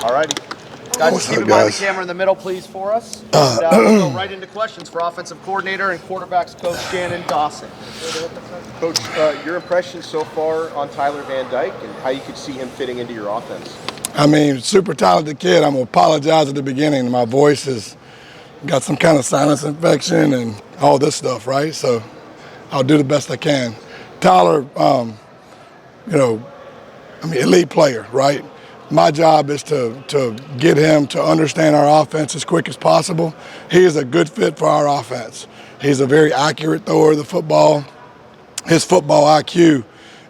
All righty. Guys, just keep in mind the camera in the middle, please, for us. And we'll go right into questions for offensive coordinator and quarterbacks coach Shannon Dawson. Coach, your impressions so far on Tyler Van Dyke and how you could see him fitting into your offense? I mean, super talented kid. I'm going to apologize at the beginning. My voice has got some kind of sinus infection and all this stuff, right? So I'll do the best I can. Tyler, elite player, right? My job is to get him to understand our offense as quick as possible. He is a good fit for our offense. He's a very accurate thrower of the football. His football IQ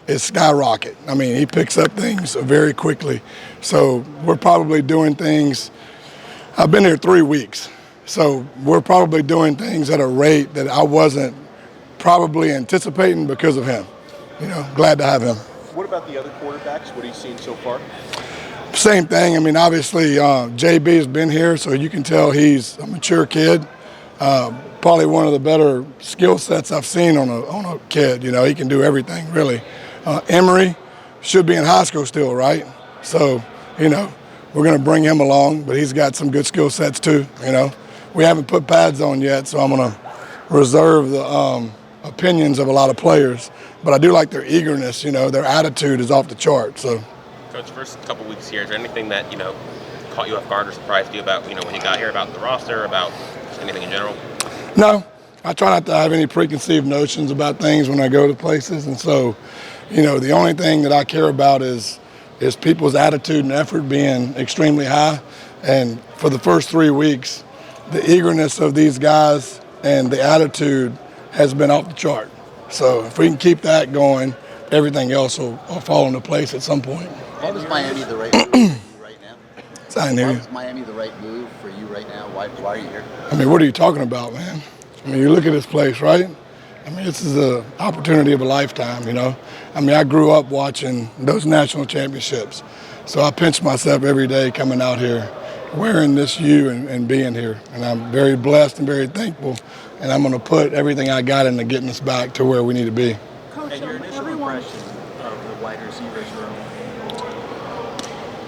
is skyrocket. I mean, he picks up things very quickly. So we're probably doing things. I've been here 3 weeks. So we're probably doing things at a rate that I wasn't probably anticipating because of him. Glad to have him. What about the other quarterbacks? What are you seeing so far? Same thing. I mean, obviously, JB has been here, so you can tell he's a mature kid. Probably one of the better skill sets I've seen on a kid. He can do everything, really. Emery should be in high school still, right? So, we're going to bring him along, but he's got some good skill sets too, We haven't put pads on yet, so I'm going to reserve the opinions of a lot of players. But I do like their eagerness, their attitude is off the chart, so. Coach, first couple weeks here, is there anything that, caught you off guard or surprised you about, when you got here, about the roster, about just anything in general? No, I try not to have any preconceived notions about things when I go to places. And so, the only thing that I care about is people's attitude and effort being extremely high. And for the first 3 weeks, the eagerness of these guys and the attitude has been off the chart. So if we can keep that going, everything else will fall into place at some point. Why was Miami the right move for you right now? Why was Miami the right move for you right now? Why are you here? I mean, what are you talking about, man? I mean, you look at this place, right? I mean, this is an opportunity of a lifetime, I mean, I grew up watching those national championships. So I pinch myself every day coming out here, wearing this U and being here. And I'm very blessed and very thankful. And I'm going to put everything I got into getting us back to where we need to be. Coach, and your initial impression of the wide receivers room?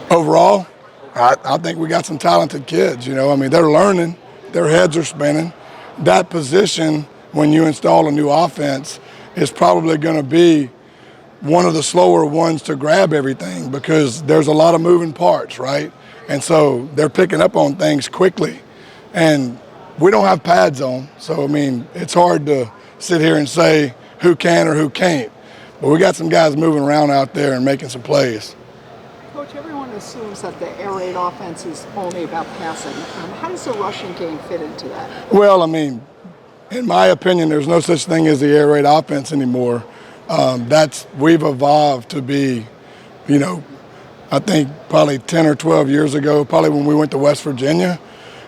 Overall, I think we got some talented kids, I mean, they're learning. Their heads are spinning. That position, when you install a new offense, is probably going to be one of the slower ones to grab everything because there's a lot of moving parts, right? And so they're picking up on things quickly. And we don't have pads on, so, I mean, it's hard to sit here and say who can or who can't. But we got some guys moving around out there and making some plays. Coach, everyone assumes that the air raid offense is only about passing. How does the rushing game fit into that? Well, I mean, in my opinion, there's no such thing as the air raid offense anymore. We've evolved to be, I think probably 10 or 12 years ago, probably when we went to West Virginia,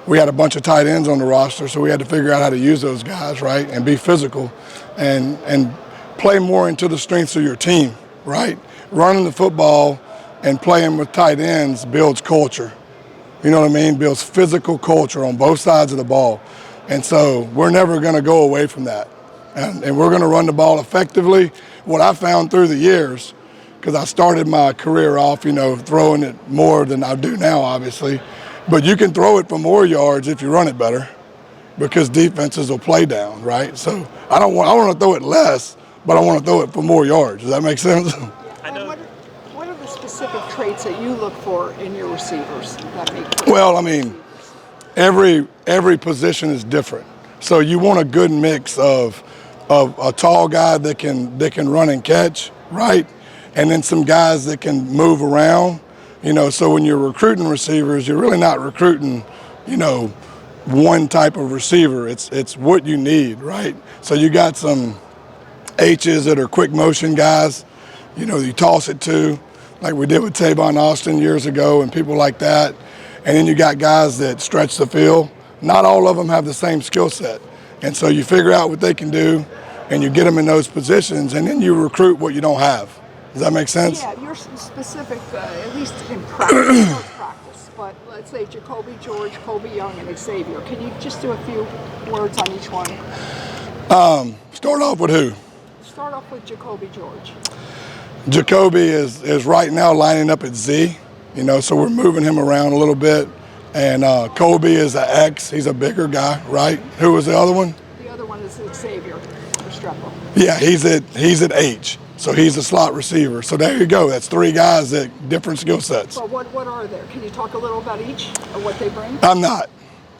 we had a bunch of tight ends on the roster, so we had to figure out how to use those guys, right, and be physical and play more into the strengths of your team, right? Running the football and playing with tight ends builds culture. You know what I mean? Builds physical culture on both sides of the ball. And so we're never going to go away from that. And we're going to run the ball effectively. What I found through the years, because I started my career off, throwing it more than I do now, obviously. But you can throw it for more yards if you run it better because defenses will play down, right? So I want to throw it less, but I want to throw it for more yards. Does that make sense? What are the specific traits that you look for in your receivers that make? Well, I mean, every position is different. So you want a good mix of a tall guy that can run and catch, right? And then some guys that can move around. So when you're recruiting receivers, you're really not recruiting, one type of receiver. It's what you need, right? So you got some H's that are quick motion guys, you toss it to, like we did with Tavon Austin years ago and people like that. And then you got guys that stretch the field. Not all of them have the same skill set. And so you figure out what they can do and you get them in those positions and then you recruit what you don't have. Does that make sense? Yeah, you're specific, at least in practice, but let's say Jacoby George, Colby Young, and Xavier. Can you just do a few words on each one? Start off with who? Start off with Jacoby George. Jacoby is right now lining up at Z. You know, so we're moving him around a little bit. And Kobe is an X. He's a bigger guy, right? Who was the other one? The other one is Xavier Restrepo. Yeah, he's at H. So he's a slot receiver. So there you go. That's 3 guys that different skill sets. But what are there? Can you talk a little about each or what they bring? I'm not.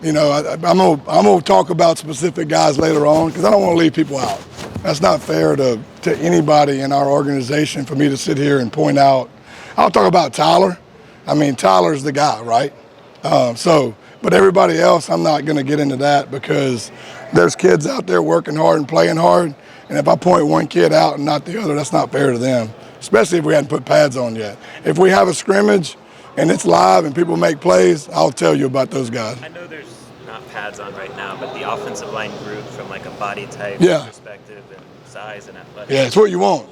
You know, I'm gonna talk about specific guys later on because I don't want to leave people out. That's not fair to anybody in our organization for me to sit here and point out. I'll talk about Tyler. I mean, Tyler's the guy, right? But everybody else, I'm not going to get into that because there's kids out there working hard and playing hard. And if I point one kid out and not the other, that's not fair to them, especially if we hadn't put pads on yet. If we have a scrimmage and it's live and people make plays, I'll tell you about those guys. I know there's not pads on right now, but the offensive line group from like a body type perspective and size and athletics. Yeah, it's what you want.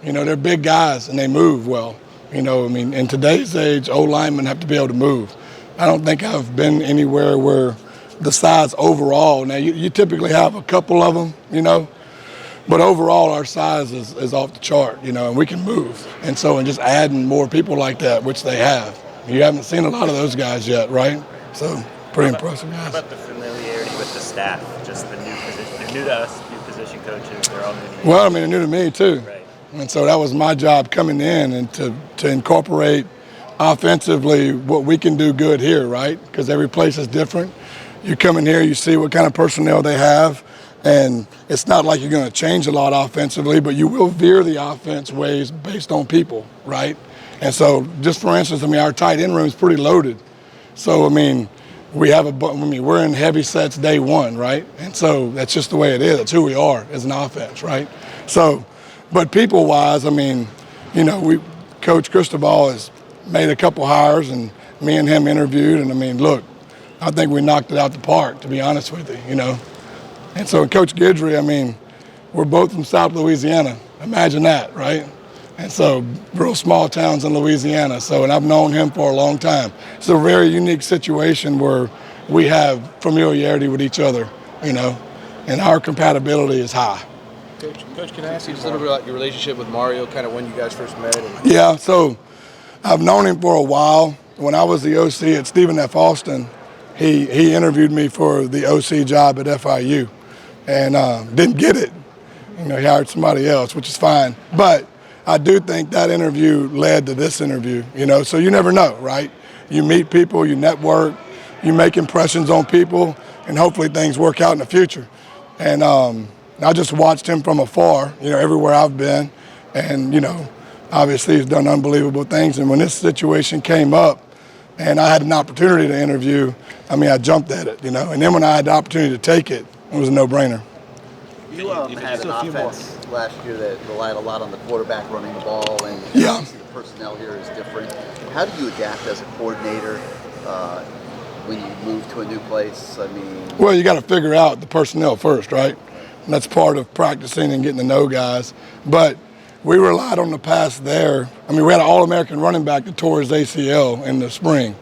You know, they're big guys and they move well. You know, I mean, in today's age, O-linemen have to be able to move. I don't think I've been anywhere where the size overall, now you typically have a couple of them, you know, but overall our size is off the chart, you know, and we can move. And so, and just adding more people like that, which they have. You haven't seen a lot of those guys yet, right? So, pretty impressive guys. How about the familiarity with the staff, just the new position? They're new to us, new position coaches, they're all new to you. Well, I mean, they're new to me too. Right. And so that was my job coming in and to incorporate offensively what we can do good here, right? Because every place is different. You come in here, you see what kind of personnel they have, and it's not like you're going to change a lot offensively, but you will veer the offense ways based on people, right? And so just for instance, I mean, our tight end room is pretty loaded. So, I mean, we're in heavy sets day one, right? And so that's just the way it is. That's who we are as an offense, right? So, but people-wise, I mean, you know, Coach Cristobal has made a couple hires, and me and him interviewed, and I mean, look, I think we knocked it out the park, to be honest with you, you know. And so Coach Guidry, I mean, we're both from South Louisiana. Imagine that, right? And so real small towns in Louisiana. So, and I've known him for a long time. It's a very unique situation where we have familiarity with each other, you know, and our compatibility is high. Coach, can I ask you just a little bit about your relationship with Mario, kind of when you guys first met? Yeah, so I've known him for a while. When I was the OC at Stephen F. Austin, he interviewed me for the OC job at FIU and didn't get it. You know, he hired somebody else, which is fine. But I do think that interview led to this interview, you know, so you never know, right? You meet people, you network, you make impressions on people, and hopefully things work out in the future. And I just watched him from afar, you know, everywhere I've been. And, you know, obviously he's done unbelievable things. And when this situation came up and I had an opportunity to interview, I mean, I jumped at it, you know. And then when I had the opportunity to take it, it was a no-brainer. You had an offense last year that relied a lot on the quarterback running the ball, and yeah, obviously the personnel here is different. How do you adapt as a coordinator when you move to a new place? I mean, well, you got to figure out the personnel first, right? And that's part of practicing and getting to know guys. But we relied on the pass there. I mean, we had an All-American running back that tore his ACL in the spring.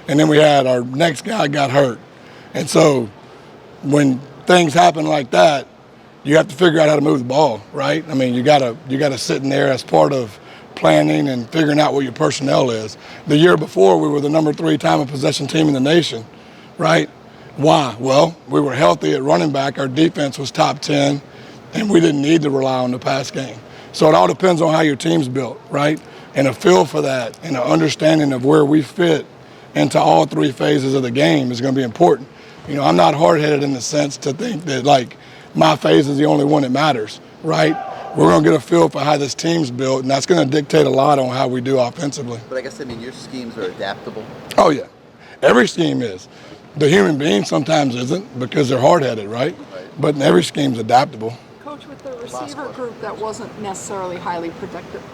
And then we had our next guy got hurt. And so when things happen like that, you have to figure out how to move the ball, right? I mean, you gotta sit in there as part of planning and figuring out what your personnel is. The year before, we were the number 3 time of possession team in the nation, right? Why? Well, we were healthy at running back. Our defense was top 10, and we didn't need to rely on the pass game. So it all depends on how your team's built, right? And a feel for that and an understanding of where we fit into all 3 phases of the game is going to be important. You know, I'm not hard-headed in the sense to think that, like, my phase is the only one that matters, right? We're going to get a feel for how this team's built, and that's going to dictate a lot on how we do offensively. but I guess, I mean, your schemes are adaptable. Oh, yeah. Every scheme is. The human being sometimes isn't because they're hard-headed, right? But every scheme's adaptable. Coach, with the receiver group that wasn't necessarily highly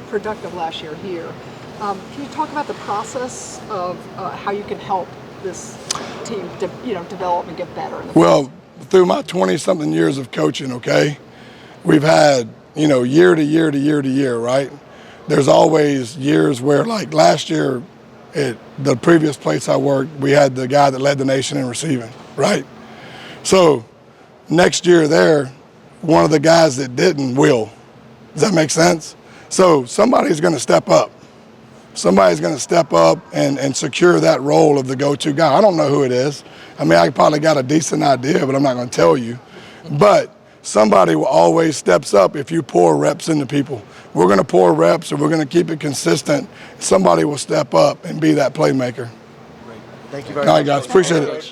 productive last year here, can you talk about the process of how you can help this team develop and get better? Well, through my 20-something years of coaching, okay, we've had, you know, year to year to year to year, right? There's always years where, like last year, the previous place I worked, we had the guy that led the nation in receiving, right? So next year there, one of the guys that didn't will. Does that make sense? So somebody's going to step up. somebody's going to step up and secure that role of the go-to guy. I don't know who it is. I mean, I probably got a decent idea, but I'm not going to tell you. But somebody will always steps up if you pour reps into people. We're going to pour reps, and we're going to keep it consistent. Somebody will step up and be that playmaker. Thank you very All much. right, guys. Appreciate it.